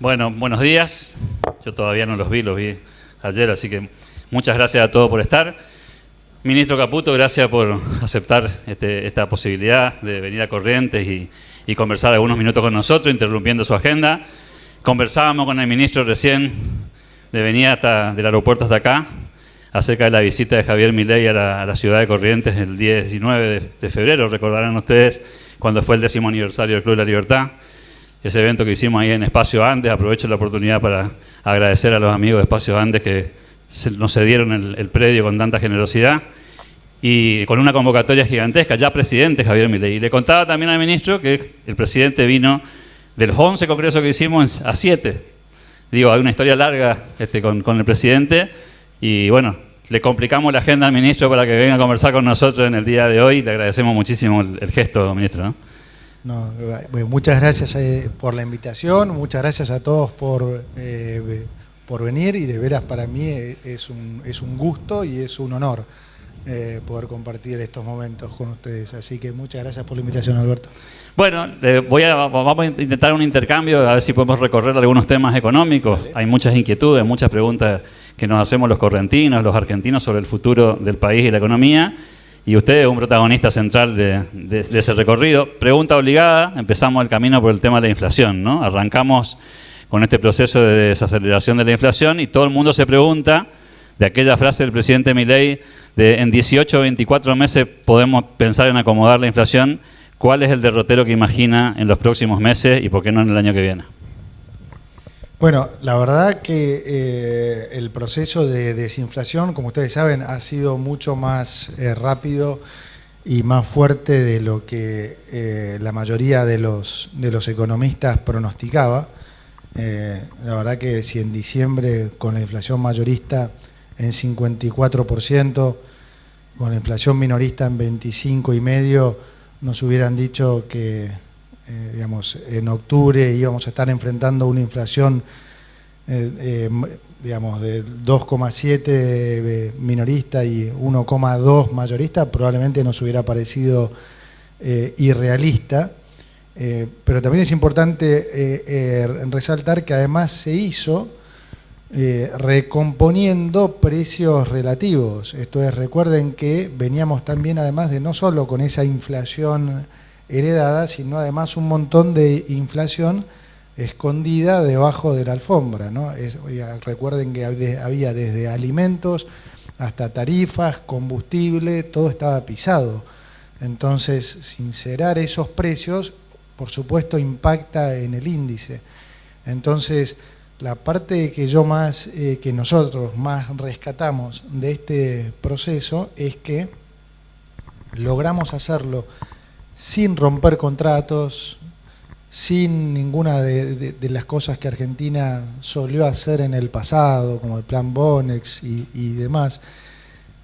Bueno, buenos días. Yo todavía no los vi ayer, así que muchas gracias a todos por estar. Ministro Caputo, gracias por aceptar esta posibilidad de venir a Corrientes y conversar algunos minutos con nosotros, interrumpiendo su agenda. Conversábamos con el ministro recién de venir del aeropuerto hasta acá, acerca de la visita de Javier Milei a la ciudad de Corrientes el día 19 de febrero. Recordarán ustedes cuando fue el 10º aniversario del Club de la Libertad. Ese evento que hicimos ahí en Espacio Andes. Aprovecho la oportunidad para agradecer a los amigos de Espacio Andes que nos cedieron el predio con tanta generosidad y con una convocatoria gigantesca, ya presidente Javier Milei. Y le contaba también al ministro que el presidente vino de los 11 congresos que hicimos a 7. Digo, hay una historia larga con el presidente y bueno, le complicamos la agenda al ministro para que venga a conversar con nosotros en el día de hoy. Le agradecemos muchísimo el gesto, ministro, ¿no? No, bueno, muchas gracias por la invitación, muchas gracias a todos por venir, y de veras para mí es un gusto y es un honor poder compartir estos momentos con ustedes. Así que muchas gracias por la invitación, Alberto. Bueno, vamos a intentar un intercambio, a ver si podemos recorrer algunos temas económicos. Vale. Hay muchas inquietudes, muchas preguntas que nos hacemos los correntinos, los argentinos sobre el futuro del país y la economía. Y usted es un protagonista central de ese recorrido. Pregunta obligada, empezamos el camino por el tema de la inflación, ¿no? Arrancamos con este proceso de desaceleración de la inflación y todo el mundo se pregunta de aquella frase del presidente Milei de en 18 o 24 meses podemos pensar en acomodar la inflación. ¿Cuál es el derrotero que imagina en los próximos meses y por qué no en el año que viene? Bueno, la verdad que el proceso de desinflación, como ustedes saben, ha sido mucho más rápido y más fuerte de lo que la mayoría de los economistas pronosticaba. La verdad que si en diciembre con la inflación mayorista en 54%, con la inflación minorista en 25,5%, nos hubieran dicho que digamos, en octubre íbamos a estar enfrentando una inflación digamos, de 2,7 minorista y 1,2 mayorista, probablemente nos hubiera parecido irrealista. Pero también es importante resaltar que además se hizo recomponiendo precios relativos. Esto es, recuerden que veníamos también además de no solo con esa inflación heredada, sino además un montón de inflación escondida debajo de la alfombra, ¿no? Recuerden que había desde alimentos hasta tarifas, combustible, todo estaba pisado. Entonces, sincerar esos precios, por supuesto, impacta en el índice. Entonces, la parte que nosotros más rescatamos de este proceso es que logramos hacerlo sin romper contratos, sin ninguna de las cosas que Argentina solió hacer en el pasado, como el plan Bonex y demás,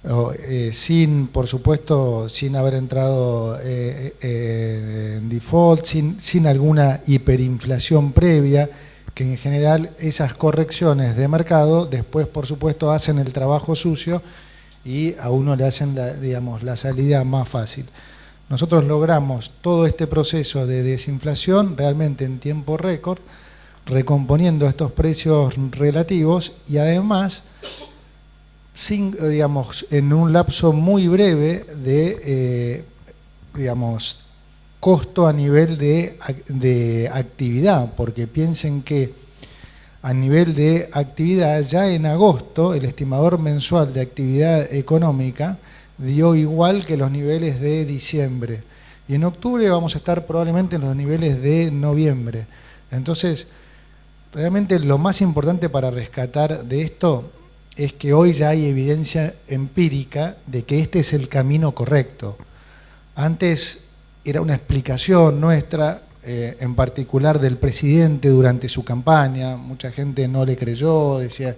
por supuesto, sin haber entrado en default, sin alguna hiperinflación previa, que en general esas correcciones de mercado después, por supuesto, hacen el trabajo sucio y a uno le hacen la salida más fácil. Nosotros logramos todo este proceso de desinflación realmente en tiempo récord, recomponiendo estos precios relativos y además en un lapso muy breve de costo a nivel de actividad, porque piensen que a nivel de actividad ya en agosto el estimador mensual de actividad económica dio igual que los niveles de diciembre. Y en octubre vamos a estar probablemente en los niveles de noviembre. Entonces, realmente lo más importante para rescatar de esto es que hoy ya hay evidencia empírica de que este es el camino correcto. Antes era una explicación nuestra, en particular del presidente durante su campaña. Mucha gente no le creyó, decía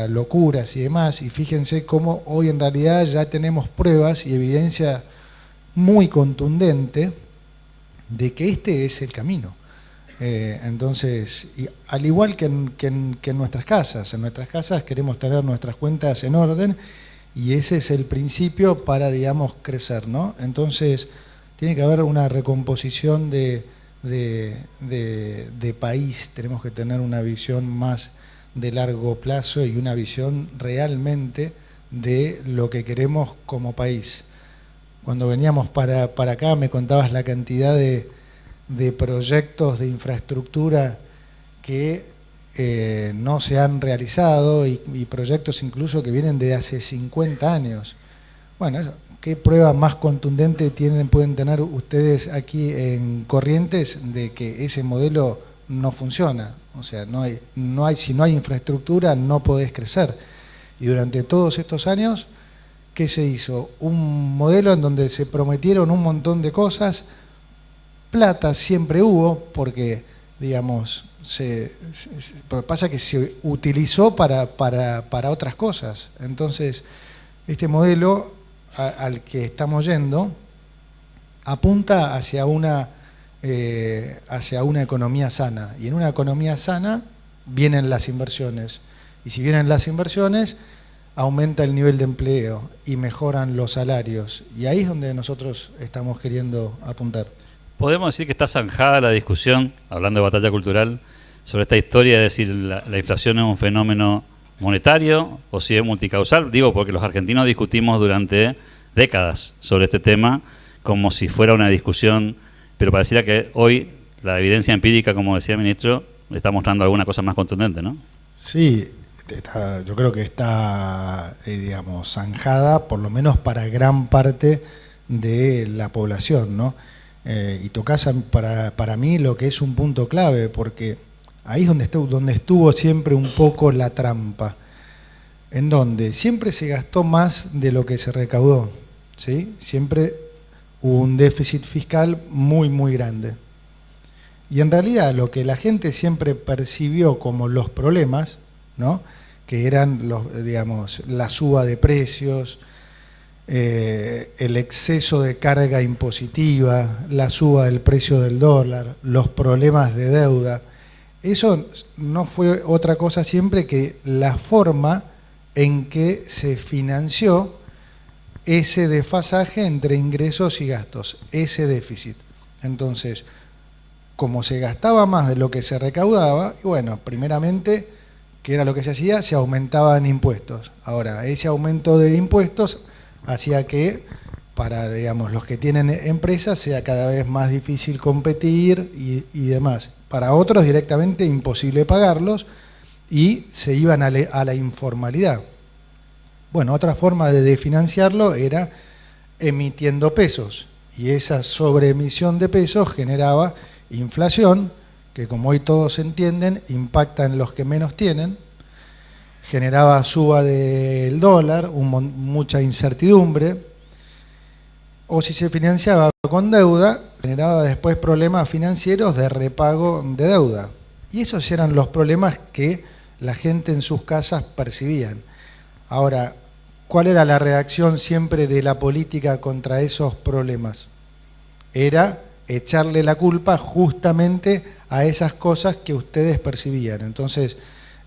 locuras y demás, y fíjense cómo hoy en realidad ya tenemos pruebas y evidencia muy contundente de que este es el camino. Entonces, al igual que en nuestras casas queremos tener nuestras cuentas en orden y ese es el principio para, digamos, crecer, ¿no? Entonces, tiene que haber una recomposición de de país, tenemos que tener una visión más de largo plazo y una visión realmente de lo que queremos como país. Cuando veníamos para acá me contabas la cantidad de proyectos de infraestructura que no se han realizado y proyectos incluso que vienen de hace 50 años. Bueno, ¿qué prueba más contundente pueden tener ustedes aquí en Corrientes de que ese modelo no funciona? O sea, si no hay infraestructura no podés crecer. Y durante todos estos años, ¿qué se hizo? Un modelo en donde se prometieron un montón de cosas, plata siempre hubo, porque, digamos, pasa que se utilizó para otras cosas. Entonces, este modelo al que estamos yendo apunta hacia una economía sana. Y en una economía sana vienen las inversiones. Y si vienen las inversiones, aumenta el nivel de empleo y mejoran los salarios. Y ahí es donde nosotros estamos queriendo apuntar. ¿Podemos decir que está zanjada la discusión, hablando de batalla cultural, sobre esta historia de decir la inflación es un fenómeno monetario o si es multicausal? Digo, porque los argentinos discutimos durante décadas sobre este tema como si fuera una discusión, pero pareciera que hoy la evidencia empírica, como decía el ministro, está mostrando alguna cosa más contundente, ¿no? Sí, yo creo que está, digamos, zanjada, por lo menos para gran parte de la población, ¿no? Y tocás para mí lo que es un punto clave, porque ahí es donde estuvo siempre un poco la trampa, en donde siempre se gastó más de lo que se recaudó, ¿sí? Siempre hubo un déficit fiscal muy, muy grande. Y en realidad lo que la gente siempre percibió como los problemas, ¿no? Que eran digamos, la suba de precios, el exceso de carga impositiva, la suba del precio del dólar, los problemas de deuda. Eso no fue otra cosa siempre que la forma en que se financió ese desfasaje entre ingresos y gastos, ese déficit. Entonces, como se gastaba más de lo que se recaudaba, y bueno, primeramente, ¿qué era lo que se hacía? Se aumentaban impuestos. Ahora, ese aumento de impuestos hacía que para, digamos, los que tienen empresas sea cada vez más difícil competir y demás. Para otros directamente imposible pagarlos y se iban a la informalidad. Bueno, otra forma de financiarlo era emitiendo pesos y esa sobreemisión de pesos generaba inflación, que como hoy todos entienden, impacta en los que menos tienen, generaba suba del dólar, mucha incertidumbre, o si se financiaba con deuda, generaba después problemas financieros de repago de deuda. Y esos eran los problemas que la gente en sus casas percibían. Ahora, ¿cuál era la reacción siempre de la política contra esos problemas? Era echarle la culpa justamente a esas cosas que ustedes percibían. Entonces,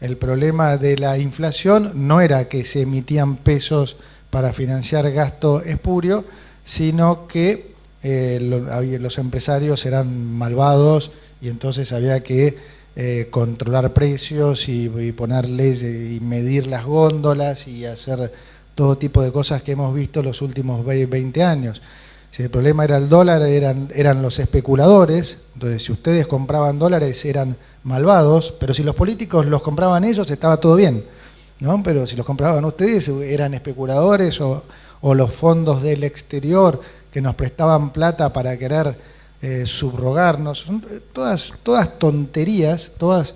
el problema de la inflación no era que se emitían pesos para financiar gasto espurio, sino que los empresarios eran malvados y entonces había que controlar precios y poner leyes y medir las góndolas y hacer todo tipo de cosas que hemos visto los últimos 20 años. Si el problema era el dólar, eran los especuladores. Entonces, si ustedes compraban dólares, eran malvados, pero si los políticos los compraban ellos, estaba todo bien, ¿no? Pero si los compraban ustedes, eran especuladores o los fondos del exterior que nos prestaban plata para querer subrogarnos. Son todas tonterías, todas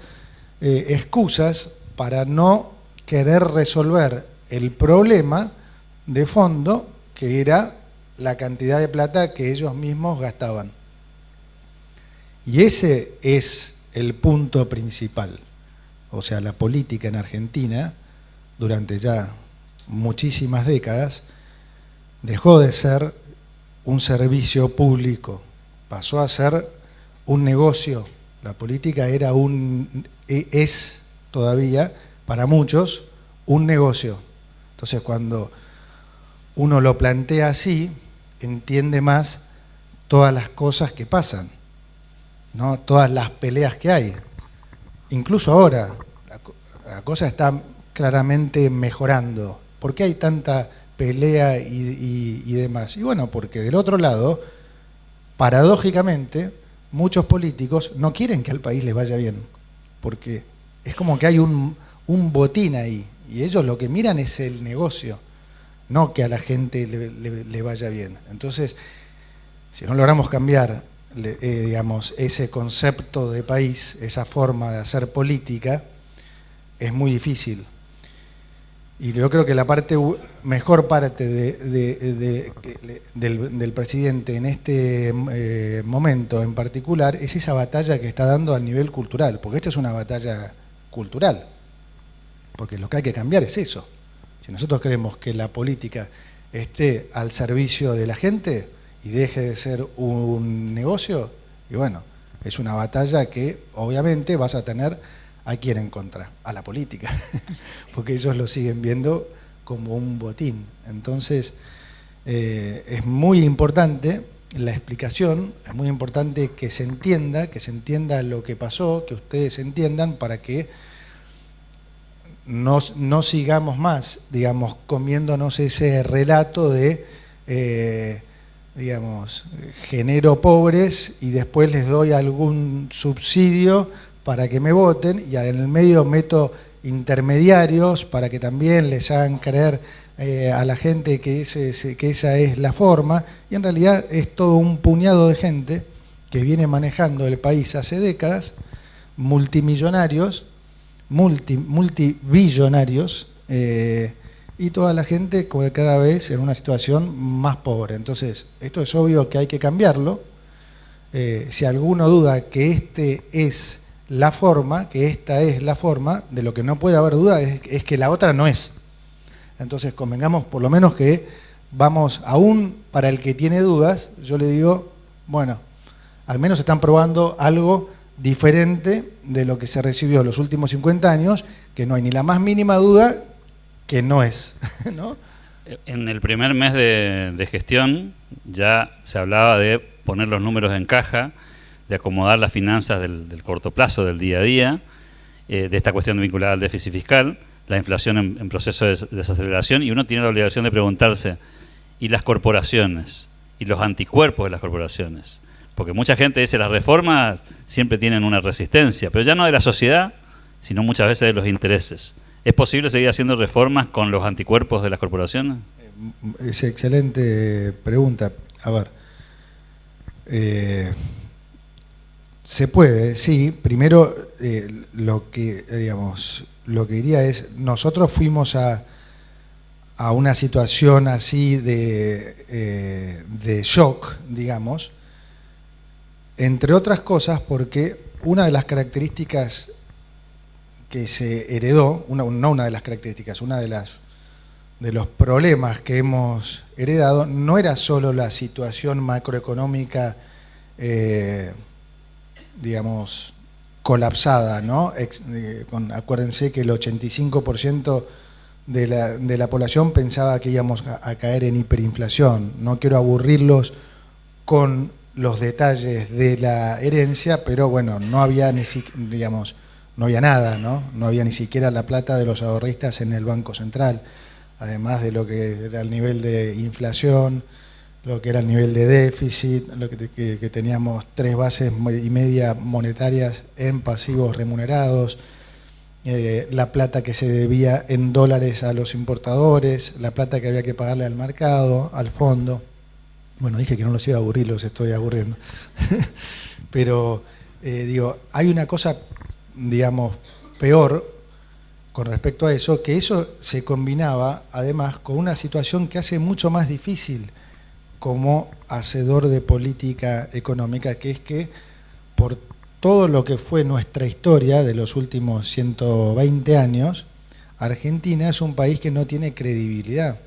excusas para no querer resolver el problema de fondo, que era la cantidad de plata que ellos mismos gastaban. Y ese es el punto principal. O sea, la política en Argentina, durante ya muchísimas décadas, dejó de ser un servicio público, pasó a ser un negocio. La política es todavía, para muchos, un negocio. Entonces, cuando uno lo plantea así, entiende más todas las cosas que pasan. ¿no? Todas las peleas que hay. Incluso ahora, la cosa está claramente mejorando. ¿Por qué hay tanta pelea y demás? Y bueno, porque del otro lado, paradójicamente, muchos políticos no quieren que al país les vaya bien, porque es como que hay un botín ahí, y ellos lo que miran es el negocio, no que a la gente le vaya bien. Entonces, si no logramos cambiar digamos, ese concepto de país, esa forma de hacer política, es muy difícil. Y yo creo que la mejor parte del presidente en este momento en particular es esa batalla que está dando a nivel cultural, porque esta es una batalla cultural, porque lo que hay que cambiar es eso. Si nosotros queremos que la política esté al servicio de la gente y deje de ser un negocio, y bueno, es una batalla que obviamente vas a tener a quién en contra, a la política, porque ellos lo siguen viendo como un botín. Entonces, es muy importante la explicación, es muy importante que se entienda lo que pasó, que ustedes entiendan para que no sigamos más, digamos, comiéndonos ese relato de, digamos, genero pobres y después les doy algún subsidio para que me voten, y en el medio meto intermediarios para que también les hagan creer a la gente que esa es la forma, y en realidad es todo un puñado de gente que viene manejando el país hace décadas, multimillonarios, multibillonarios, y toda la gente cada vez en una situación más pobre. Entonces, esto es obvio que hay que cambiarlo. Si alguno duda que esta es la forma, de lo que no puede haber duda es que la otra no es. Entonces, convengamos por lo menos que vamos, aún para el que tiene dudas, yo le digo, bueno, al menos están probando algo diferente de lo que se recibió los últimos 50 años, que no hay ni la más mínima duda que no es, ¿no? En el primer mes de gestión ya se hablaba de poner los números en caja, de acomodar las finanzas del corto plazo, del día a día, de esta cuestión vinculada al déficit fiscal, la inflación en proceso de desaceleración, y uno tiene la obligación de preguntarse, ¿y las corporaciones? ¿Y los anticuerpos de las corporaciones? Porque mucha gente dice, las reformas siempre tienen una resistencia, pero ya no de la sociedad, sino muchas veces de los intereses. ¿Es posible seguir haciendo reformas con los anticuerpos de las corporaciones? Es excelente pregunta. A ver, se puede, sí. Primero, lo que diría es, nosotros fuimos a una situación así de shock, digamos, entre otras cosas porque una de las características que se heredó, no una de las características, de los problemas que hemos heredado, no era solo la situación macroeconómica, digamos, colapsada, ¿no? Acuérdense que el 85% de la población pensaba que íbamos a caer en hiperinflación. No quiero aburrirlos con los detalles de la herencia, pero bueno, no había no había nada, ¿no? No había ni siquiera la plata de los ahorristas en el Banco Central, además de lo que era el nivel de inflación, lo que era el nivel de déficit, lo que teníamos 3 bases y media monetarias en pasivos remunerados, la plata que se debía en dólares a los importadores, la plata que había que pagarle al mercado, al fondo. Bueno, dije que no los iba a aburrir, los estoy aburriendo. Pero, hay una cosa, digamos, peor con respecto a eso, que eso se combinaba, además, con una situación que hace mucho más difícil como hacedor de política económica, que es que por todo lo que fue nuestra historia de los últimos 120 años, Argentina es un país que no tiene credibilidad.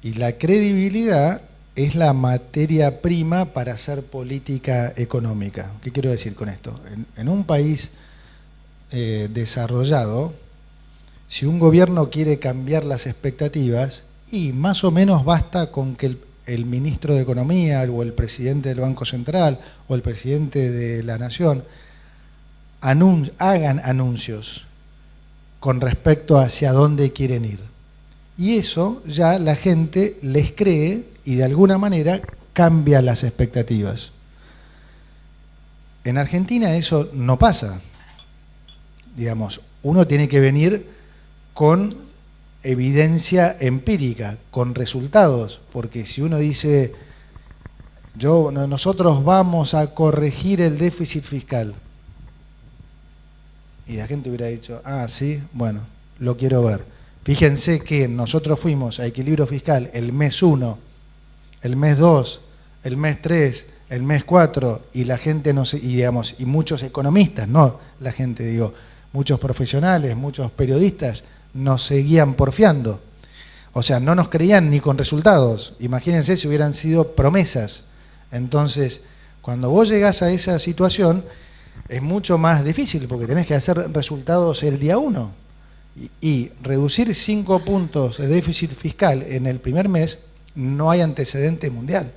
Y la credibilidad es la materia prima para hacer política económica. ¿Qué quiero decir con esto? En un país desarrollado, si un gobierno quiere cambiar las expectativas, y más o menos basta con que el ministro de Economía o el presidente del Banco Central o el presidente de la Nación hagan anuncios con respecto a hacia dónde quieren ir. Y eso ya la gente les cree y de alguna manera cambia las expectativas. En Argentina eso no pasa. Digamos, uno tiene que venir con evidencia empírica, con resultados, porque si uno dice, nosotros vamos a corregir el déficit fiscal, y la gente hubiera dicho, ah, sí, bueno, lo quiero ver. Fíjense que nosotros fuimos a equilibrio fiscal el mes 1, el mes 2, el mes 3, el mes 4, y la gente y muchos economistas, no la gente, digo, muchos profesionales, muchos periodistas nos seguían porfiando. O sea, no nos creían ni con resultados. Imagínense si hubieran sido promesas. Entonces, cuando vos llegás a esa situación, es mucho más difícil porque tenés que hacer resultados el día 1. Y reducir 5 puntos de déficit fiscal en el primer mes, no hay antecedente mundial.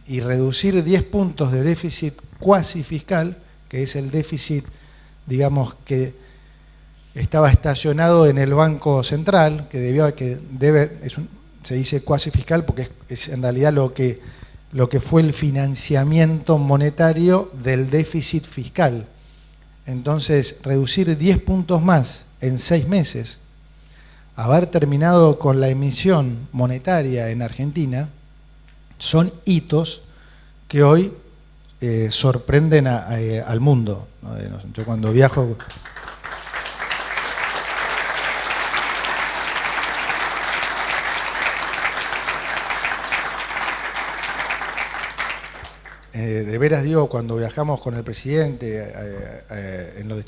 Y reducir 10 puntos de déficit cuasi fiscal, que es el déficit, digamos, que estaba estacionado en el Banco Central, se dice cuasi fiscal porque es en realidad lo que fue el financiamiento monetario del déficit fiscal. Entonces, reducir 10 puntos más en 6 meses, haber terminado con la emisión monetaria en Argentina, son hitos que hoy sorprenden al mundo. Yo cuando viajo... de veras digo, cuando viajamos con el presidente en los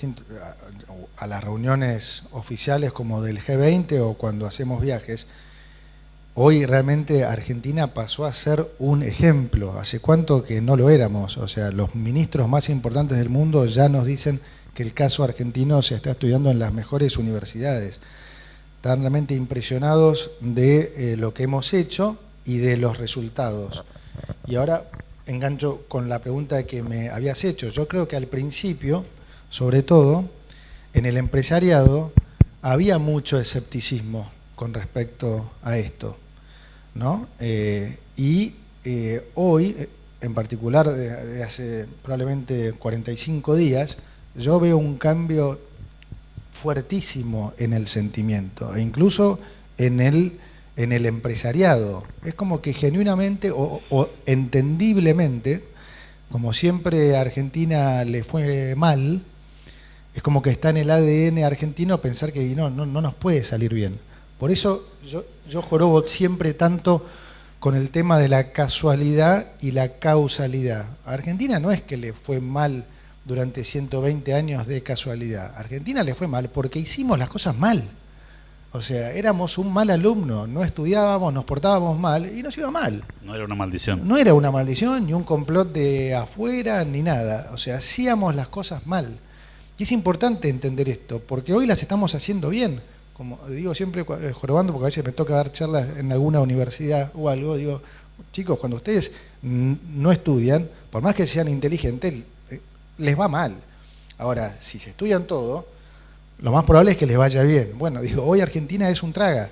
a las reuniones oficiales como del G20 o cuando hacemos viajes, hoy realmente Argentina pasó a ser un ejemplo. ¿Hace cuánto que no lo éramos? O sea, los ministros más importantes del mundo ya nos dicen que el caso argentino se está estudiando en las mejores universidades. Están realmente impresionados de lo que hemos hecho y de los resultados. Y ahora engancho con la pregunta que me habías hecho. Yo creo que al principio, sobre todo, en el empresariado, había mucho escepticismo con respecto a esto, ¿no? Hoy, en particular, de hace probablemente 45 días, yo veo un cambio fuertísimo en el sentimiento, e incluso en el empresariado. Es como que genuinamente o entendiblemente, como siempre a Argentina le fue mal, es como que está en el ADN argentino pensar que no nos puede salir bien. Por eso yo jorobo siempre tanto con el tema de la casualidad y la causalidad. A Argentina no es que le fue mal durante 120 años de casualidad. A Argentina le fue mal porque hicimos las cosas mal. O sea, éramos un mal alumno, no estudiábamos, nos portábamos mal y nos iba mal. No era una maldición. No era una maldición, ni un complot de afuera, ni nada. O sea, hacíamos las cosas mal. Y es importante entender esto, porque hoy las estamos haciendo bien. Como digo siempre, jorobando, porque a veces me toca dar charlas en alguna universidad o algo, digo, chicos, cuando ustedes no estudian, por más que sean inteligentes, les va mal. Ahora, si se estudian todo, lo más probable es que les vaya bien. Bueno, digo, hoy Argentina es un traga.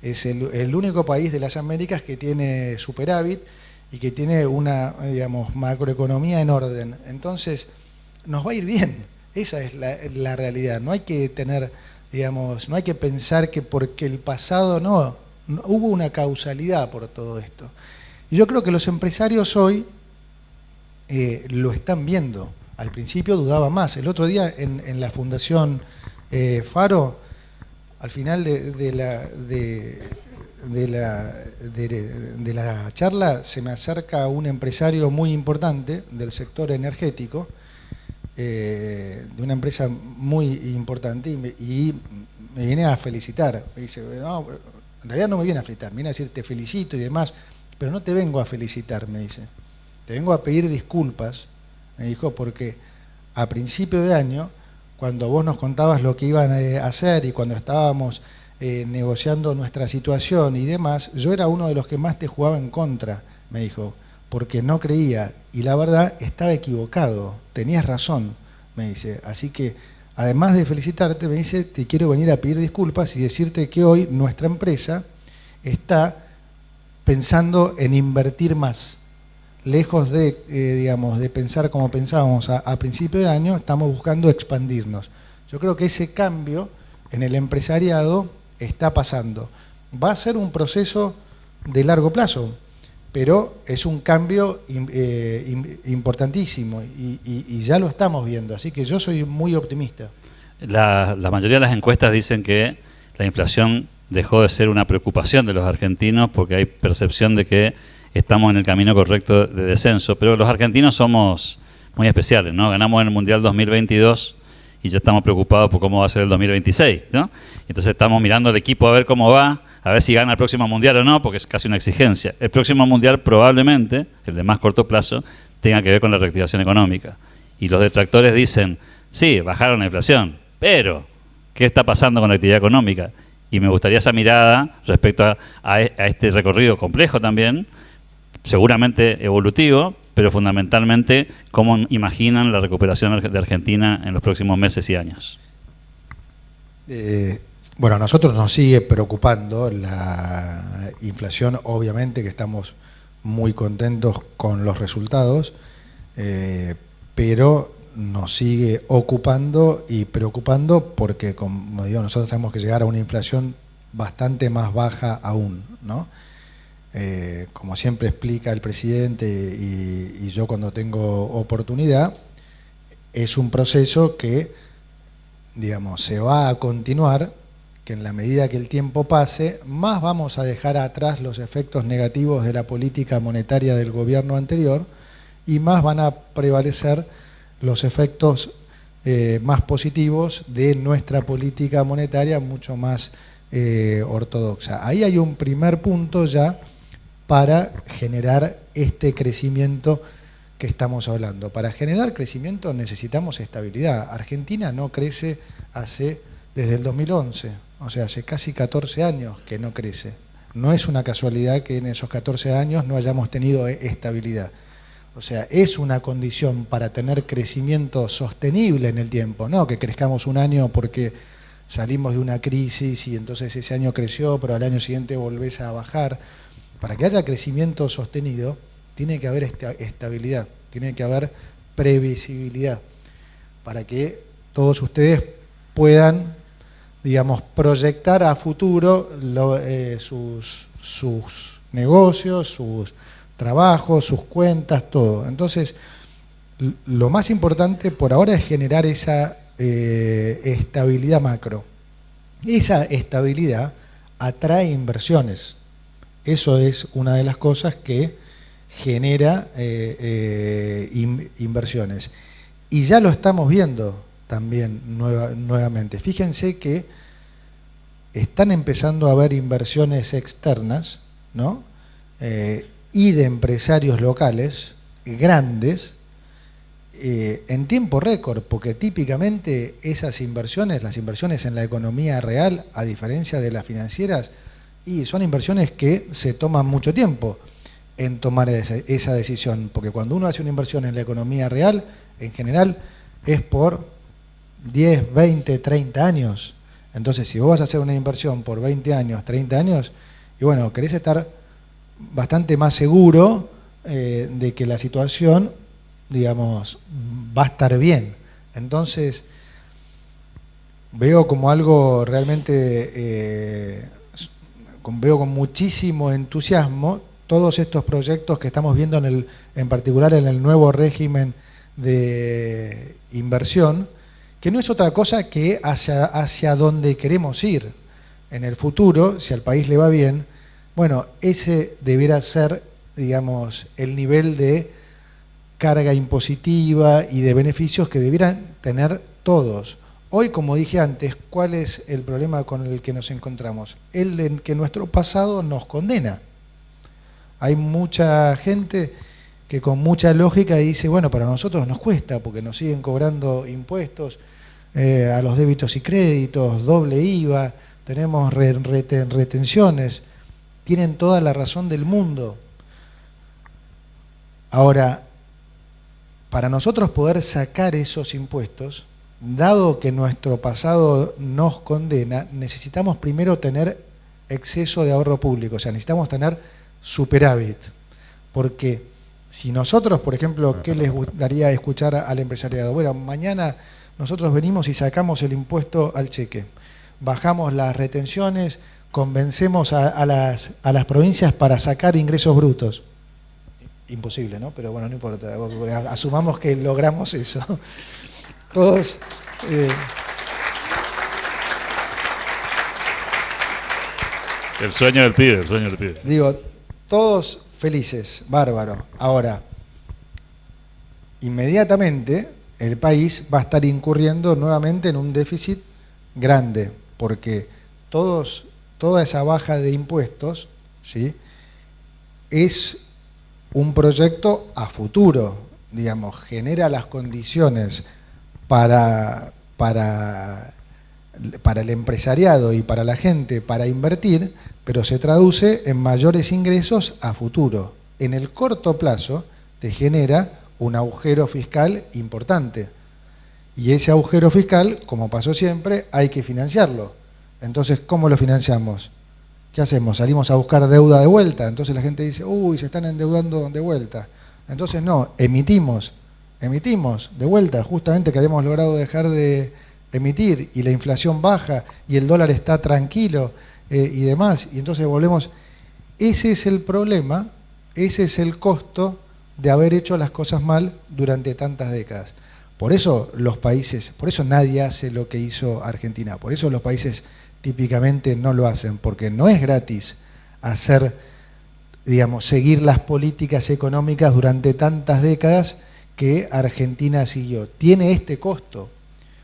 Es el único país de las Américas que tiene superávit y que tiene una, digamos, macroeconomía en orden. Entonces, nos va a ir bien. Esa es la realidad. No hay que tener, digamos, no hay que pensar que porque el pasado no hubo una causalidad por todo esto. Y yo creo que los empresarios hoy lo están viendo. Al principio dudaba más. El otro día en la Fundación Faro, al final de la charla, se me acerca un empresario muy importante del sector energético, de una empresa muy importante, y me viene a felicitar. Me dice, no, en realidad no me viene a felicitar, me viene a decir te felicito y demás, pero no te vengo a felicitar, me dice. Te vengo a pedir disculpas, me dijo, porque a principio de año, cuando vos nos contabas lo que iban a hacer y cuando estábamos negociando nuestra situación y demás, yo era uno de los que más te jugaba en contra, me dijo, porque no creía, y la verdad estaba equivocado, tenías razón, me dice, así que además de felicitarte, me dice, te quiero venir a pedir disculpas y decirte que hoy nuestra empresa está pensando en invertir más. Lejos de, digamos, de pensar como pensábamos a principio de año, estamos buscando expandirnos. Yo creo que ese cambio en el empresariado está pasando. Va a ser un proceso de largo plazo, pero es un cambio importantísimo y ya lo estamos viendo, así que yo soy muy optimista. La mayoría de las encuestas dicen que la inflación dejó de ser una preocupación de los argentinos porque hay percepción de que estamos en el camino correcto de descenso, pero los argentinos somos muy especiales, ¿no? Ganamos en el Mundial 2022 y ya estamos preocupados por cómo va a ser el 2026, ¿no? Entonces estamos mirando al equipo a ver cómo va, a ver si gana el próximo Mundial o no, porque es casi una exigencia. El próximo Mundial probablemente, el de más corto plazo, tenga que ver con la reactivación económica. Y los detractores dicen, sí, bajaron la inflación, pero ¿qué está pasando con la actividad económica? Y me gustaría esa mirada respecto a este recorrido complejo también, seguramente evolutivo, pero fundamentalmente cómo imaginan la recuperación de Argentina en los próximos meses y años. Bueno, a nosotros nos sigue preocupando la inflación, obviamente que estamos muy contentos con los resultados, pero nos sigue ocupando y preocupando porque, como digo, nosotros tenemos que llegar a una inflación bastante más baja aún, ¿no? Como siempre explica el presidente y yo cuando tengo oportunidad, es un proceso que, digamos, se va a continuar, que en la medida que el tiempo pase, más vamos a dejar atrás los efectos negativos de la política monetaria del gobierno anterior y más van a prevalecer los efectos más positivos de nuestra política monetaria mucho más ortodoxa. Ahí hay un primer punto ya para generar este crecimiento que estamos hablando. Para generar crecimiento necesitamos estabilidad. Argentina no crece desde el 2011, o sea, hace casi 14 años que no crece. No es una casualidad que en esos 14 años no hayamos tenido estabilidad. O sea, es una condición para tener crecimiento sostenible en el tiempo, no que crezcamos un año porque salimos de una crisis y entonces ese año creció, pero al año siguiente volvés a bajar. Para que haya crecimiento sostenido, tiene que haber estabilidad, tiene que haber previsibilidad, para que todos ustedes puedan, digamos, proyectar a futuro sus negocios, sus trabajos, sus cuentas, todo. Entonces, lo más importante por ahora es generar esa estabilidad macro. Esa estabilidad atrae inversiones. Eso es una de las cosas que genera inversiones. Y ya lo estamos viendo también nuevamente. Fíjense que están empezando a haber inversiones externas, ¿no? Y de empresarios locales grandes en tiempo récord, porque típicamente esas inversiones, las inversiones en la economía real, a diferencia de las financieras, y son inversiones que se toman mucho tiempo en tomar esa decisión, porque cuando uno hace una inversión en la economía real, en general es por 10, 20, 30 años. Entonces, si vos vas a hacer una inversión por 20 años, 30 años, y bueno, querés estar bastante más seguro de que la situación, digamos, va a estar bien. Entonces, veo como algo realmente, veo con muchísimo entusiasmo todos estos proyectos que estamos viendo en particular en el nuevo régimen de inversión, que no es otra cosa que hacia donde queremos ir en el futuro, si al país le va bien. Bueno, ese debiera ser, digamos, el nivel de carga impositiva y de beneficios que debieran tener todos. Hoy, como dije antes, ¿cuál es el problema con el que nos encontramos? El de que nuestro pasado nos condena. Hay mucha gente que con mucha lógica dice, bueno, para nosotros nos cuesta porque nos siguen cobrando impuestos a los débitos y créditos, doble IVA, tenemos retenciones, tienen toda la razón del mundo. Ahora, para nosotros poder sacar esos impuestos, dado que nuestro pasado nos condena, necesitamos primero tener exceso de ahorro público, o sea, necesitamos tener superávit. Porque si nosotros, por ejemplo, ¿qué les gustaría escuchar al empresariado? Bueno, mañana nosotros venimos y sacamos el impuesto al cheque, bajamos las retenciones, convencemos a las provincias para sacar ingresos brutos. Imposible, ¿no? Pero bueno, no importa, asumamos que logramos eso. Todos... El sueño del pibe, el sueño del pibe. Digo, todos felices, bárbaro. Ahora, inmediatamente el país va a estar incurriendo nuevamente en un déficit grande, porque toda esa baja de impuestos, ¿sí?, es un proyecto a futuro, digamos, genera las condiciones para el empresariado y para la gente para invertir, pero se traduce en mayores ingresos a futuro. En el corto plazo te genera un agujero fiscal importante. Y ese agujero fiscal, como pasó siempre, hay que financiarlo. Entonces, ¿cómo lo financiamos? ¿Qué hacemos? ¿Salimos a buscar deuda de vuelta? Entonces la gente dice, uy, se están endeudando de vuelta. Entonces no, emitimos de vuelta, justamente que habíamos logrado dejar de emitir y la inflación baja y el dólar está tranquilo y demás. Y entonces volvemos. Ese es el problema, ese es el costo de haber hecho las cosas mal durante tantas décadas. Por eso los países, por eso nadie hace lo que hizo Argentina, por eso los países típicamente no lo hacen, porque no es gratis hacer, digamos, seguir las políticas económicas durante tantas décadas que Argentina siguió. Tiene este costo.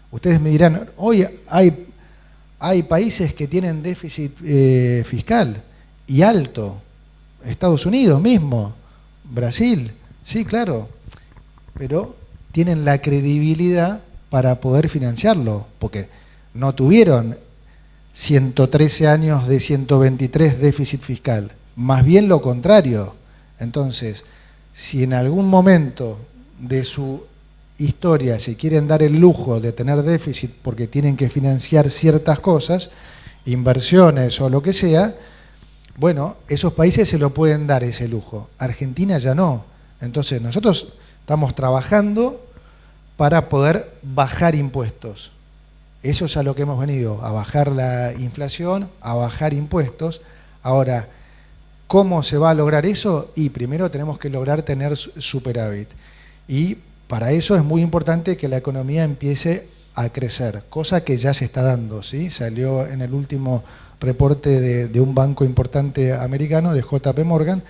Ustedes me dirán, hoy hay países que tienen déficit fiscal y alto, Estados Unidos mismo, Brasil, sí, claro, pero tienen la credibilidad para poder financiarlo, porque no tuvieron 113 años de 123 déficit fiscal, más bien lo contrario. Entonces, si en algún momento de su historia se quieren dar el lujo de tener déficit porque tienen que financiar ciertas cosas, inversiones o lo que sea, bueno, esos países se lo pueden dar ese lujo. Argentina ya no. Entonces, nosotros estamos trabajando para poder bajar impuestos. Eso es a lo que hemos venido, a bajar la inflación, a bajar impuestos. Ahora, ¿cómo se va a lograr eso? Y primero tenemos que lograr tener superávit. Y para eso es muy importante que la economía empiece a crecer, cosa que ya se está dando, ¿sí? Salió en el último reporte de un banco importante americano, de JP Morgan,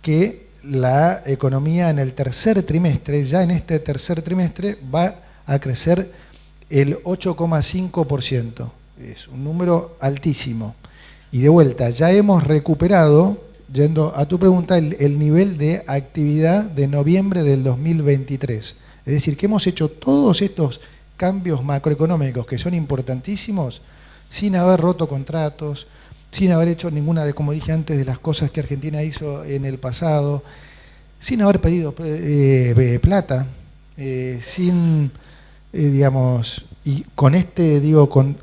que la economía en el tercer trimestre, ya en este tercer trimestre, va a crecer el 8,5%. Es un número altísimo. Y de vuelta, ya hemos recuperado, yendo a tu pregunta, el nivel de actividad de noviembre del 2023. Es decir, que hemos hecho todos estos cambios macroeconómicos que son importantísimos sin haber roto contratos, sin haber hecho ninguna de, como dije antes, de las cosas que Argentina hizo en el pasado, sin haber pedido plata, sin, digamos, y con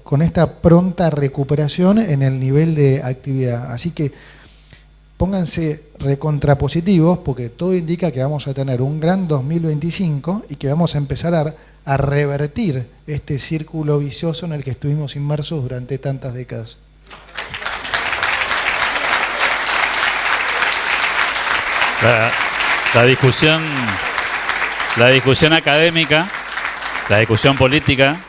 con esta pronta recuperación en el nivel de actividad. Así que pónganse recontrapositivos, porque todo indica que vamos a tener un gran 2025 y que vamos a empezar a revertir este círculo vicioso en el que estuvimos inmersos durante tantas décadas. La discusión académica, la discusión política,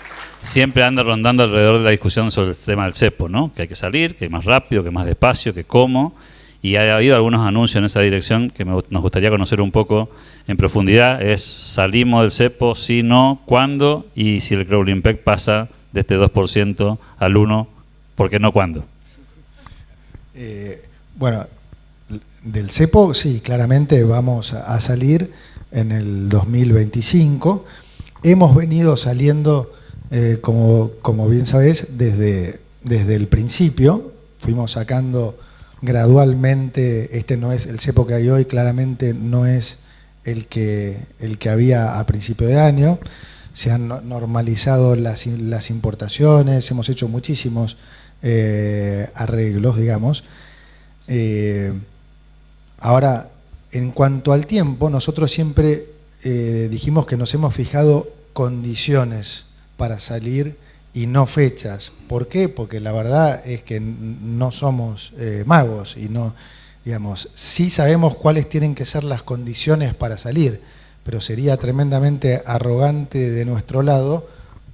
siempre anda rondando alrededor de la discusión sobre el tema del cepo, ¿no? Que hay que salir, que más rápido, que más despacio, que cómo. Y ha habido algunos anuncios en esa dirección que nos gustaría conocer un poco en profundidad. Es, ¿salimos del cepo? Sí, no, ¿cuándo? Y si el Crowley-Impec pasa de este 2% al 1%, ¿por qué no cuándo? Bueno, del cepo sí, claramente vamos a salir en el 2025. Hemos venido saliendo, como bien sabés, desde desde el principio, fuimos sacando gradualmente, este no es el cepo que hay hoy, claramente no es el que había a principio de año. Se han normalizado las importaciones, hemos hecho muchísimos arreglos, digamos. Ahora, en cuanto al tiempo, nosotros siempre dijimos que nos hemos fijado condiciones para salir y no fechas. ¿Por qué? Porque la verdad es que no somos magos y no, digamos, sí sabemos cuáles tienen que ser las condiciones para salir, pero sería tremendamente arrogante de nuestro lado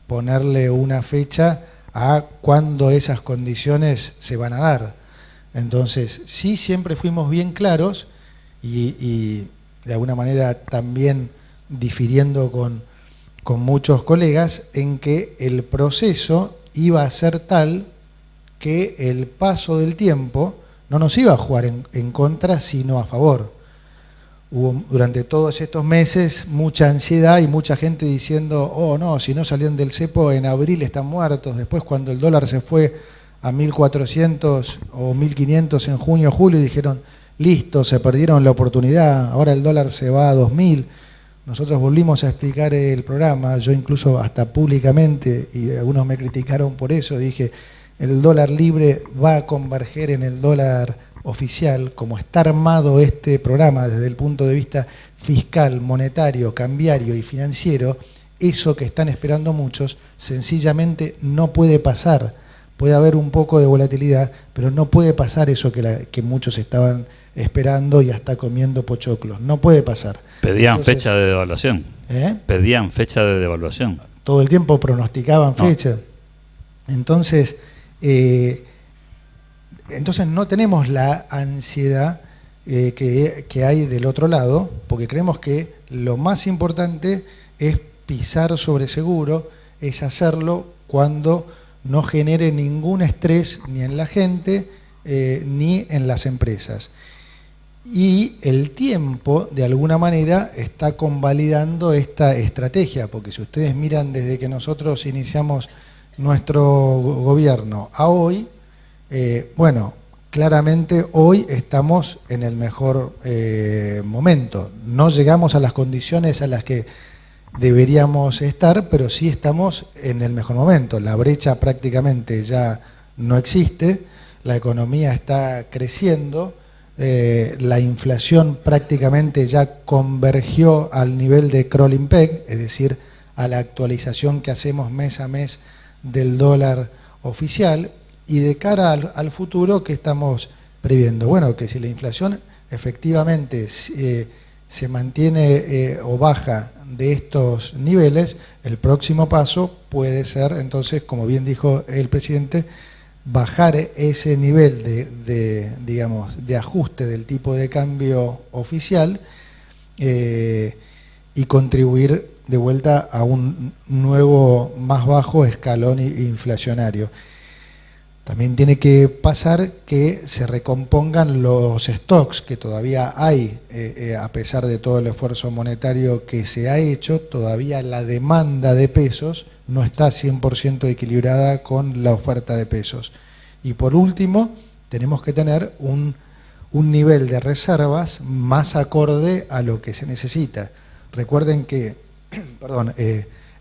ponerle una fecha a cuándo esas condiciones se van a dar. Entonces, sí, siempre fuimos bien claros y de alguna manera también difiriendo con muchos colegas en que el proceso iba a ser tal que el paso del tiempo no nos iba a jugar en contra, sino a favor. Hubo durante todos estos meses mucha ansiedad y mucha gente diciendo, oh no, si no salían del cepo en abril están muertos. Después cuando el dólar se fue a 1.400 o 1.500 en junio o julio, dijeron, listo, se perdieron la oportunidad, ahora el dólar se va a 2.000. Nosotros volvimos a explicar el programa, yo incluso hasta públicamente, y algunos me criticaron por eso, dije, el dólar libre va a converger en el dólar oficial, como está armado este programa desde el punto de vista fiscal, monetario, cambiario y financiero, eso que están esperando muchos, sencillamente no puede pasar. Puede haber un poco de volatilidad, pero no puede pasar eso que muchos estaban esperando y hasta comiendo pochoclos. No puede pasar. Pedían fecha de devaluación. Pedían fecha de devaluación. Todo el tiempo pronosticaban fecha. Entonces no tenemos la ansiedad que hay del otro lado, porque creemos que lo más importante es pisar sobre seguro, es hacerlo cuando no genere ningún estrés ni en la gente ni en las empresas. Y el tiempo, de alguna manera, está convalidando esta estrategia, porque si ustedes miran desde que nosotros iniciamos nuestro gobierno a hoy, claramente hoy estamos en el mejor momento. No llegamos a las condiciones a las que deberíamos estar, pero sí estamos en el mejor momento. La brecha prácticamente ya no existe, la economía está creciendo, la inflación prácticamente ya convergió al nivel de crawling peg, es decir, a la actualización que hacemos mes a mes del dólar oficial, y de cara al futuro, ¿qué estamos previendo? Bueno, que si la inflación efectivamente se mantiene o baja de estos niveles, el próximo paso puede ser, entonces, como bien dijo el presidente, bajar ese nivel de ajuste del tipo de cambio oficial y contribuir de vuelta a un nuevo más bajo escalón inflacionario. También tiene que pasar que se recompongan los stocks que todavía hay, a pesar de todo el esfuerzo monetario que se ha hecho, todavía la demanda de pesos no está 100% equilibrada con la oferta de pesos. Y por último, tenemos que tener un nivel de reservas más acorde a lo que se necesita. Recuerden que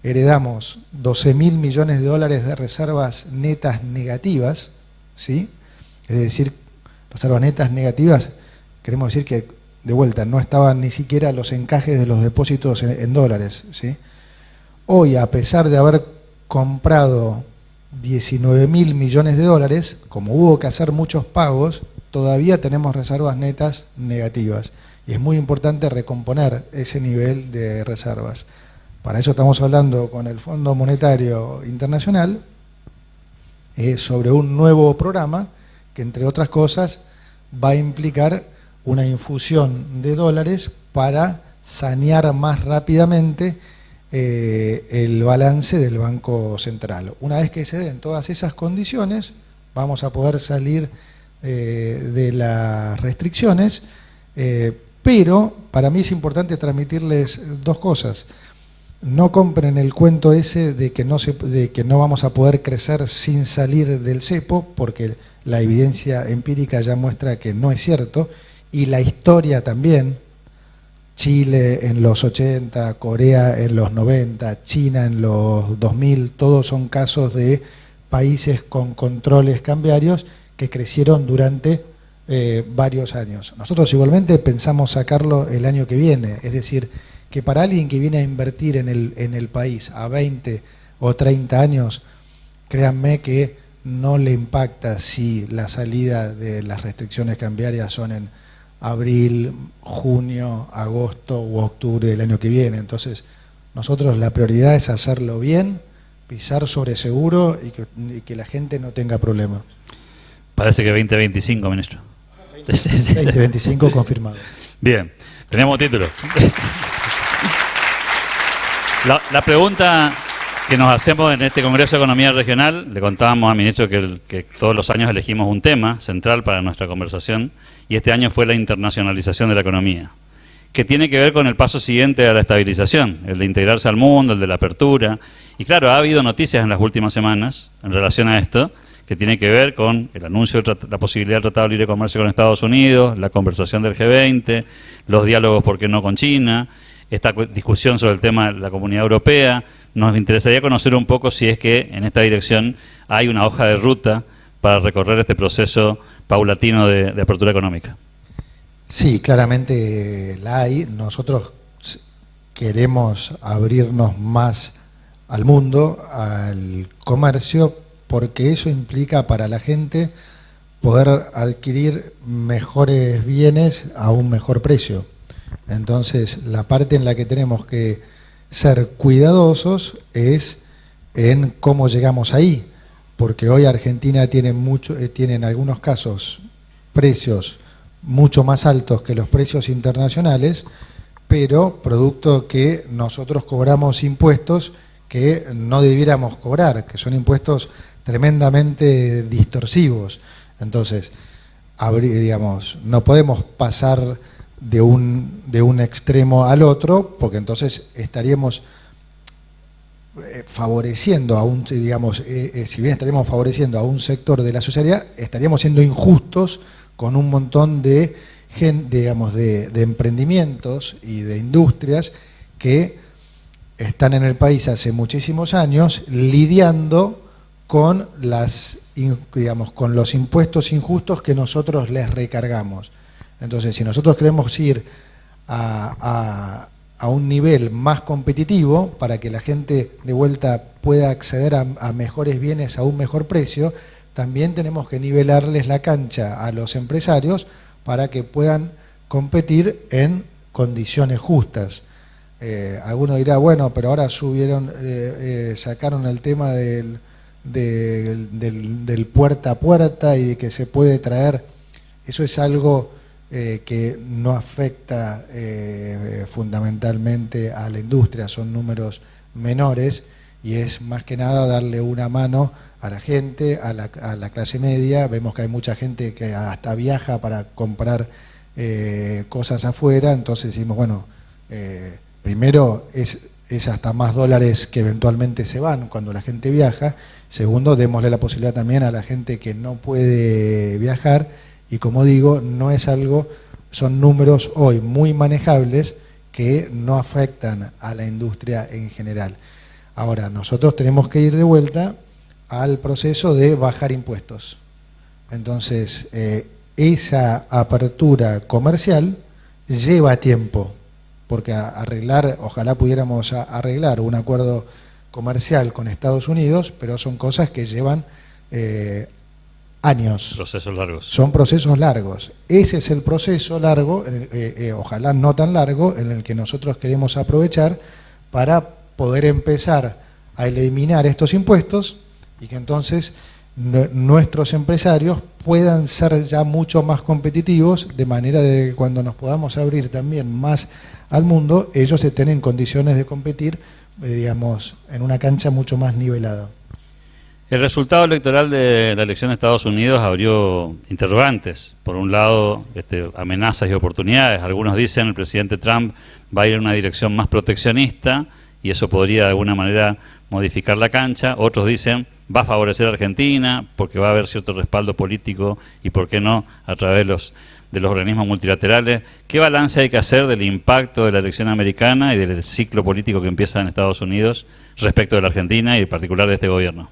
heredamos 12.000 millones de dólares de reservas netas negativas, ¿sí? Es decir, reservas netas negativas, queremos decir que, de vuelta, no estaban ni siquiera los encajes de los depósitos en dólares, ¿sí? Hoy, a pesar de haber comprado 19.000 millones de dólares, como hubo que hacer muchos pagos, todavía tenemos reservas netas negativas. Y es muy importante recomponer ese nivel de reservas. Para eso estamos hablando con el Fondo Monetario Internacional sobre un nuevo programa que, entre otras cosas, va a implicar una infusión de dólares para sanear más rápidamente el balance del Banco Central. Una vez que se den todas esas condiciones, vamos a poder salir de las restricciones, pero para mí es importante transmitirles dos cosas. no compren el cuento ese de que no vamos a poder crecer sin salir del cepo, porque la evidencia empírica ya muestra que no es cierto, y la historia también. Chile en los 80, Corea en los 90, China en los 2000, todos son casos de países con controles cambiarios que crecieron durante varios años. Nosotros igualmente pensamos sacarlo el año que viene, es decir, que para alguien que viene a invertir en el país a 20 o 30 años, créanme que no le impacta si la salida de las restricciones cambiarias son en abril, junio, agosto u octubre del año que viene. Entonces, nosotros la prioridad es hacerlo bien, pisar sobre seguro y que la gente no tenga problemas. Parece que 2025, ministro. 2025 confirmado. Bien, tenemos título. La pregunta que nos hacemos en este Congreso de Economía Regional, le contábamos al ministro que todos los años elegimos un tema central para nuestra conversación, y este año fue la internacionalización de la economía, que tiene que ver con el paso siguiente a la estabilización, el de integrarse al mundo, el de la apertura. Y claro, ha habido noticias en las últimas semanas en relación a esto, que tiene que ver con el anuncio de la posibilidad del Tratado de Libre Comercio con Estados Unidos, la conversación del G20, los diálogos, ¿por qué no?, con China, esta discusión sobre el tema de la Comunidad Europea. Nos interesaría conocer un poco si es que en esta dirección hay una hoja de ruta para recorrer este proceso paulatino de apertura económica. Sí, claramente la hay. Nosotros queremos abrirnos más al mundo, al comercio, porque eso implica para la gente poder adquirir mejores bienes a un mejor precio. Entonces, la parte en la que tenemos que ser cuidadosos es en cómo llegamos ahí, porque hoy Argentina tiene en algunos casos precios mucho más altos que los precios internacionales, pero producto que nosotros cobramos impuestos que no debiéramos cobrar, que son impuestos tremendamente distorsivos. Entonces, digamos, no podemos pasar de un extremo al otro, porque entonces estaríamos favoreciendo a un, digamos, si bien estaríamos favoreciendo a un sector de la sociedad, estaríamos siendo injustos con un montón de emprendimientos y de industrias que están en el país hace muchísimos años lidiando con con los impuestos injustos que nosotros les recargamos. Entonces, si nosotros queremos ir a un nivel más competitivo para que la gente de vuelta pueda acceder a mejores bienes a un mejor precio, también tenemos que nivelarles la cancha a los empresarios para que puedan competir en condiciones justas. Alguno dirá, bueno, pero ahora sacaron el tema del puerta a puerta y de que se puede traer. Eso es algo que no afecta fundamentalmente a la industria, son números menores y es más que nada darle una mano a la gente, a la clase media. Vemos que hay mucha gente que hasta viaja para comprar cosas afuera, entonces decimos, bueno, primero es hasta más dólares que eventualmente se van cuando la gente viaja. Segundo, démosle la posibilidad también a la gente que no puede viajar. Y como digo, son números hoy muy manejables que no afectan a la industria en general. Ahora, nosotros tenemos que ir de vuelta al proceso de bajar impuestos. Entonces, esa apertura comercial lleva tiempo, porque ojalá pudiéramos arreglar un acuerdo comercial con Estados Unidos, pero son cosas que llevan años. Procesos largos. Son procesos largos. Ese es el proceso largo, ojalá no tan largo, en el que nosotros queremos aprovechar para poder empezar a eliminar estos impuestos y que entonces nuestros empresarios puedan ser ya mucho más competitivos, de manera de que cuando nos podamos abrir también más al mundo, ellos estén en condiciones de competir, digamos, en una cancha mucho más nivelada. El resultado electoral de la elección de Estados Unidos abrió interrogantes. Por un lado, amenazas y oportunidades. Algunos dicen que el presidente Trump va a ir en una dirección más proteccionista y eso podría de alguna manera modificar la cancha. Otros dicen va a favorecer a Argentina porque va a haber cierto respaldo político y por qué no a través de los organismos multilaterales. ¿Qué balance hay que hacer del impacto de la elección americana y del ciclo político que empieza en Estados Unidos respecto de la Argentina y en particular de este gobierno?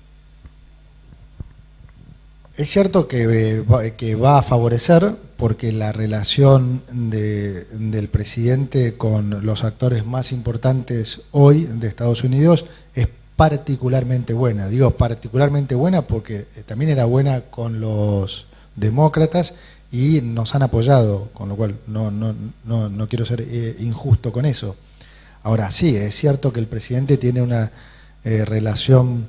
Es cierto que va a favorecer, porque la relación del presidente con los actores más importantes hoy de Estados Unidos es particularmente buena. Digo particularmente buena porque también era buena con los demócratas y nos han apoyado, con lo cual no quiero ser injusto con eso. Ahora sí, es cierto que el presidente tiene una relación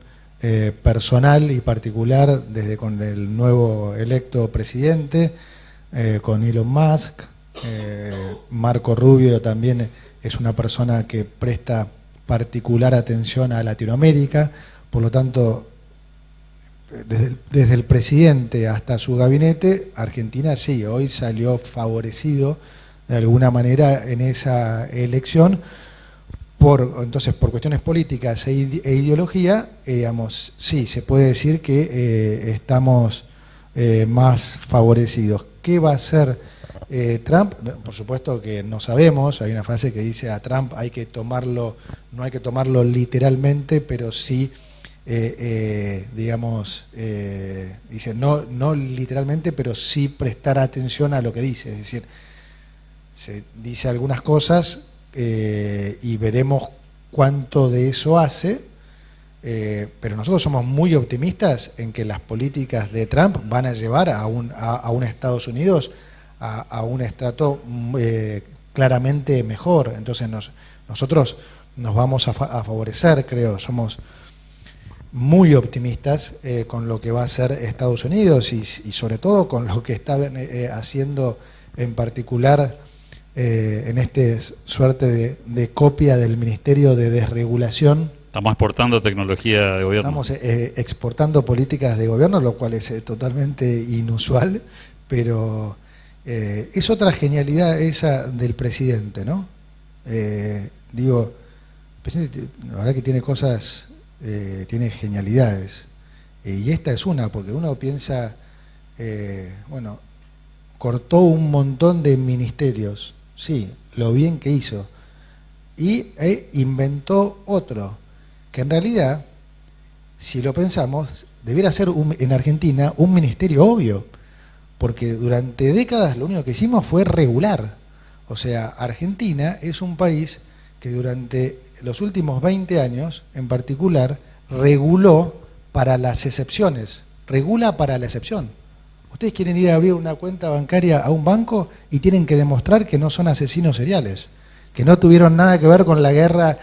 personal y particular desde con el nuevo electo presidente, con Elon Musk. Marco Rubio también es una persona que presta particular atención a Latinoamérica, por lo tanto, desde el presidente hasta su gabinete, Argentina sí, hoy salió favorecido de alguna manera en esa elección. Entonces, por cuestiones políticas e ideología, digamos, sí, se puede decir que estamos más favorecidos. ¿Qué va a hacer Trump? Por supuesto que no sabemos. Hay una frase que dice a Trump no hay que tomarlo literalmente, pero sí, digamos, dice no literalmente, pero sí prestar atención a lo que dice. Es decir, se dice algunas cosas y veremos cuánto de eso hace, pero nosotros somos muy optimistas en que las políticas de Trump van a llevar a un Estados Unidos a un estrato claramente mejor. Entonces nosotros nos vamos a favorecer, creo, somos muy optimistas con lo que va a hacer Estados Unidos y sobre todo con lo que está haciendo en particular en este suerte de copia del Ministerio de Desregulación. Estamos exportando tecnología de gobierno. Estamos exportando políticas de gobierno, lo cual es totalmente inusual, pero es otra genialidad esa del presidente, ¿no? Digo, el presidente, la verdad que tiene cosas, tiene genialidades, y esta es una, porque uno piensa, bueno, cortó un montón de ministerios. Sí, lo bien que hizo. Y inventó otro, que en realidad, si lo pensamos, debiera ser en Argentina un ministerio obvio, porque durante décadas lo único que hicimos fue regular. O sea, Argentina es un país que durante los últimos 20 años, en particular, reguló para las excepciones, regula para la excepción. Ustedes quieren ir a abrir una cuenta bancaria a un banco y tienen que demostrar que no son asesinos seriales, que no tuvieron nada que ver con la guerra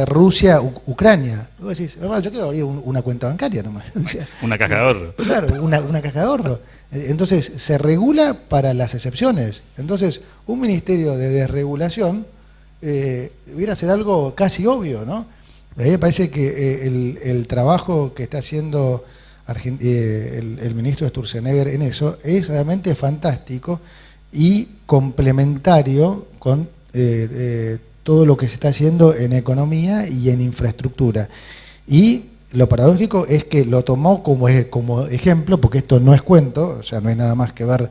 Rusia-Ucrania. Vos decís, yo quiero abrir una cuenta bancaria nomás. O sea, una caja de ahorro. Claro, una caja de ahorro. Entonces, se regula para las excepciones. Entonces, un ministerio de desregulación debiera ser algo casi obvio, ¿no? A mí me parece que el trabajo que está haciendo el ministro Sturzenegger en eso es realmente fantástico y complementario con todo lo que se está haciendo en economía y en infraestructura. Y lo paradójico es que lo tomó como ejemplo, porque esto no es cuento, o sea, no hay nada más que ver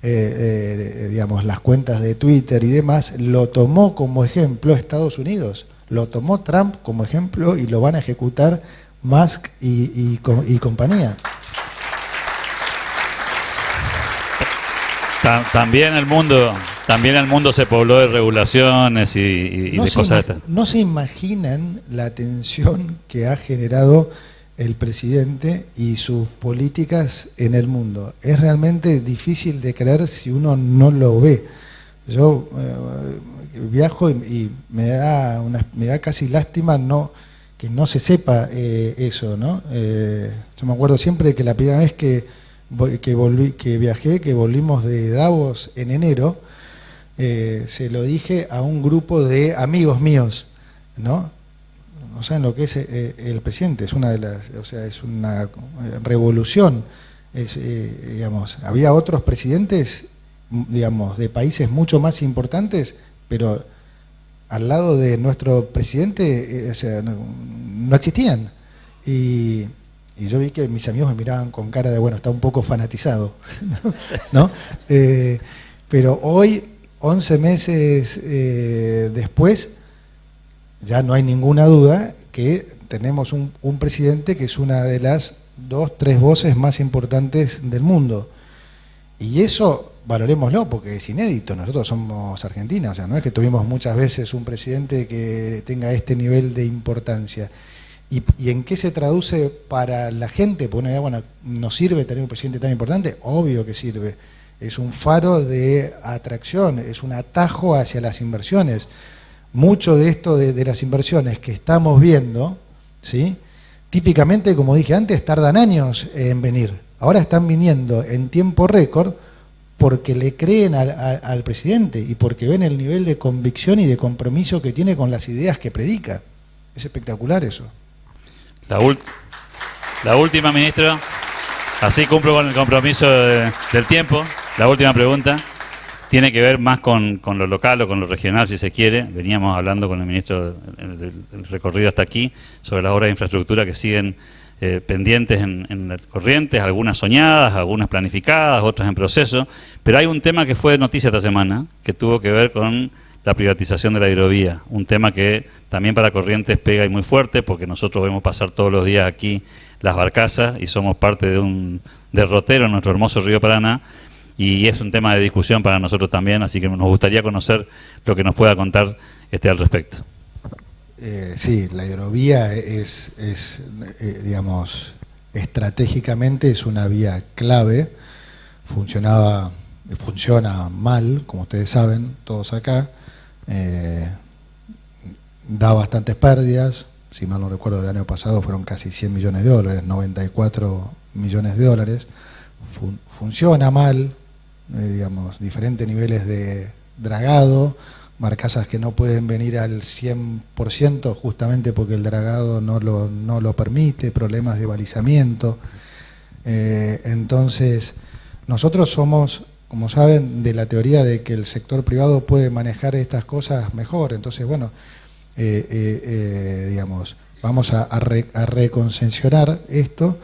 digamos, las cuentas de Twitter y demás, lo tomó como ejemplo Estados Unidos, lo tomó Trump como ejemplo y lo van a ejecutar Musk y compañía. También el mundo se pobló de regulaciones y de cosas estas. No se imaginan la tensión que ha generado el presidente y sus políticas en el mundo. Es realmente difícil de creer si uno no lo ve. Yo viajo y me da casi lástima que no se sepa eso, ¿no? Yo me acuerdo siempre que la primera vez que volvimos de Davos en enero, se lo dije a un grupo de amigos míos, ¿no? No saben lo que es el presidente, es una revolución. Digamos, había otros presidentes, digamos, de países mucho más importantes, pero al lado de nuestro presidente, o sea, no existían. Y yo vi que mis amigos me miraban con cara de, bueno, está un poco fanatizado, ¿no? Pero hoy, 11 meses después, ya no hay ninguna duda que tenemos un presidente que es una de las 2, 3 voces más importantes del mundo. Y eso, valorémoslo, porque es inédito. Nosotros somos Argentina, o sea, no es que tuvimos muchas veces un presidente que tenga este nivel de importancia. ¿Y en qué se traduce para la gente? Porque bueno, ¿nos sirve tener un presidente tan importante? Obvio que sirve. Es un faro de atracción, es un atajo hacia las inversiones. Mucho de esto de las inversiones que estamos viendo, ¿sí? Típicamente, como dije antes, tardan años en venir. Ahora están viniendo en tiempo récord porque le creen al presidente y porque ven el nivel de convicción y de compromiso que tiene con las ideas que predica. Es espectacular eso. La última, ministro, así cumplo con el compromiso del tiempo. La última pregunta tiene que ver más con lo local o con lo regional, si se quiere. Veníamos hablando con el ministro el recorrido hasta aquí sobre las obras de infraestructura que siguen pendientes en Corrientes, algunas soñadas, algunas planificadas, otras en proceso. Pero hay un tema que fue noticia esta semana, que tuvo que ver con la privatización de la hidrovía, un tema que también para Corrientes pega y muy fuerte, porque nosotros vemos pasar todos los días aquí las barcazas y somos parte de un derrotero en nuestro hermoso río Paraná, y es un tema de discusión para nosotros también, así que nos gustaría conocer lo que nos pueda contar al respecto. Sí, la hidrovía digamos, estratégicamente es una vía clave, funciona mal, como ustedes saben, todos acá. Da bastantes pérdidas, si mal no recuerdo el año pasado fueron casi 100 millones de dólares, 94 millones de dólares. Funciona mal, digamos, diferentes niveles de dragado, barcazas que no pueden venir al 100% justamente porque el dragado no lo permite, problemas de balizamiento. Entonces, nosotros somos, como saben, de la teoría de que el sector privado puede manejar estas cosas mejor. Entonces, bueno, digamos, vamos a reconcesionar esto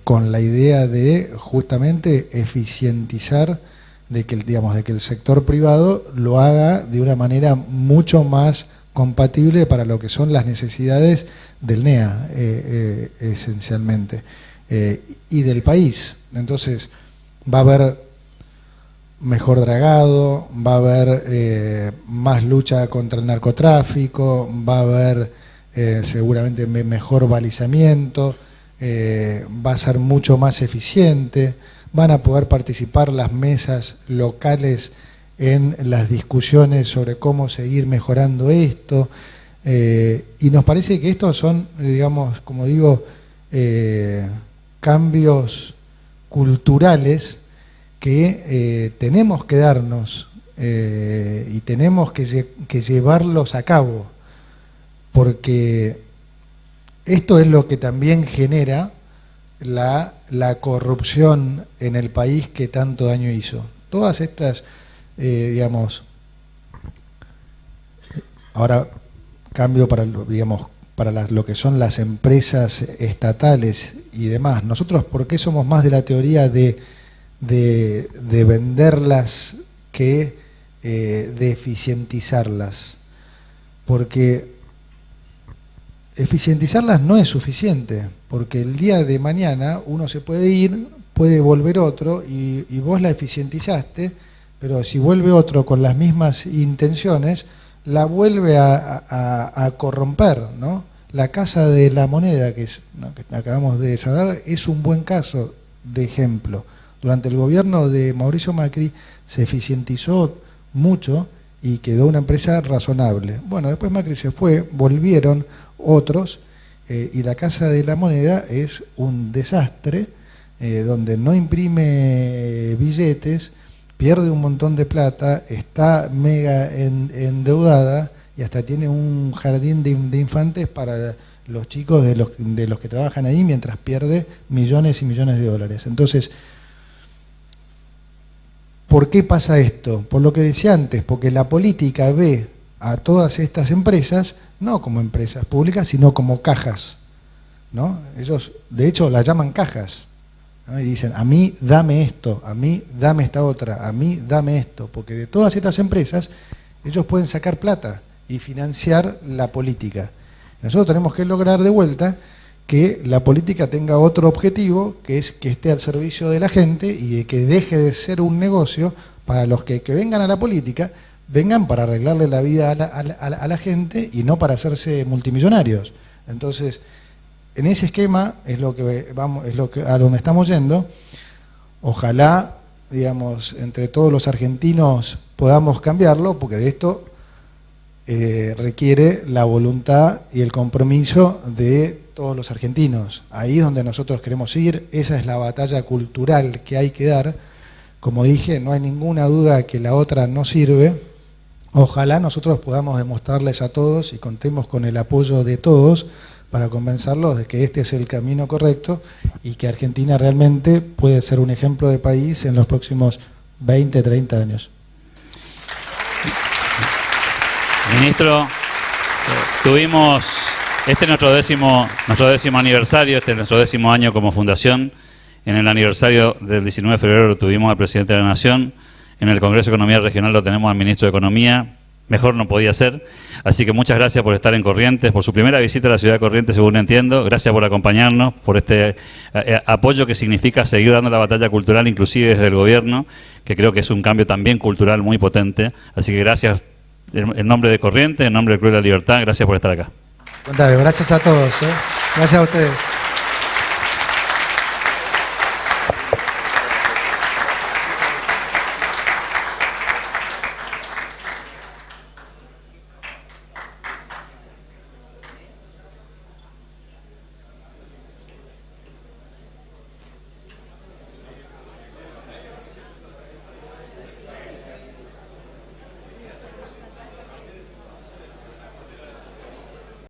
con la idea de justamente eficientizar, de que el sector privado lo haga de una manera mucho más compatible para lo que son las necesidades del NEA, esencialmente, y del país. Entonces, va a haber mejor dragado, va a haber más lucha contra el narcotráfico, va a haber seguramente mejor balizamiento, va a ser mucho más eficiente, van a poder participar las mesas locales en las discusiones sobre cómo seguir mejorando esto, y nos parece que estos son, digamos, como digo, cambios culturales que tenemos que darnos y tenemos que llevarlos a cabo, porque esto es lo que también genera la corrupción en el país que tanto daño hizo. Todas estas, digamos, ahora cambio para, digamos, para lo que son las empresas estatales y demás. Nosotros, ¿por qué somos más de la teoría de venderlas que de eficientizarlas? Porque eficientizarlas no es suficiente, porque el día de mañana uno se puede ir, puede volver otro, y vos la eficientizaste, pero si vuelve otro con las mismas intenciones, la vuelve a corromper, ¿no? La Casa de la Moneda, que acabamos de saber, es un buen caso de ejemplo. Durante el gobierno de Mauricio Macri se eficientizó mucho y quedó una empresa razonable. Bueno, después Macri se fue, volvieron otros, y la Casa de la Moneda es un desastre, donde no imprime billetes, pierde un montón de plata, está mega endeudada y hasta tiene un jardín de infantes para los chicos de los que trabajan ahí, mientras pierde millones y millones de dólares. Entonces, ¿por qué pasa esto? Por lo que decía antes, porque la política ve a todas estas empresas, no como empresas públicas, sino como cajas, ¿no? Ellos, de hecho, las llaman cajas, ¿no? Y dicen, a mí dame esto, a mí dame esta otra, a mí dame esto, porque de todas estas empresas ellos pueden sacar plata y financiar la política. Nosotros tenemos que lograr de vuelta que la política tenga otro objetivo, que es que esté al servicio de la gente y de que deje de ser un negocio para los que vengan a la política, vengan para arreglarle la vida a la gente y no para hacerse multimillonarios. Entonces, en ese esquema es lo que vamos, es lo que a donde estamos yendo. Ojalá, digamos, entre todos los argentinos podamos cambiarlo, porque de esto requiere la voluntad y el compromiso de todos los argentinos. Ahí es donde nosotros queremos ir, esa es la batalla cultural que hay que dar. Como dije, no hay ninguna duda que la otra no sirve. Ojalá nosotros podamos demostrarles a todos y contemos con el apoyo de todos para convencerlos de que este es el camino correcto y que Argentina realmente puede ser un ejemplo de país en los próximos 20, 30 años. Ministro, tuvimos, este es nuestro décimo aniversario, este es nuestro 10º año como fundación. En el aniversario del 19 de febrero lo tuvimos al presidente de la Nación, en el Congreso de Economía Regional lo tenemos al ministro de Economía, mejor no podía ser. Así que muchas gracias por estar en Corrientes, por su primera visita a la ciudad de Corrientes, según entiendo. Gracias por acompañarnos, por este apoyo que significa seguir dando la batalla cultural, inclusive desde el gobierno, que creo que es un cambio también cultural muy potente. Así que gracias en nombre de Corrientes, en nombre del Club de la Libertad, gracias por estar acá. Contrario, gracias a todos, Gracias a ustedes.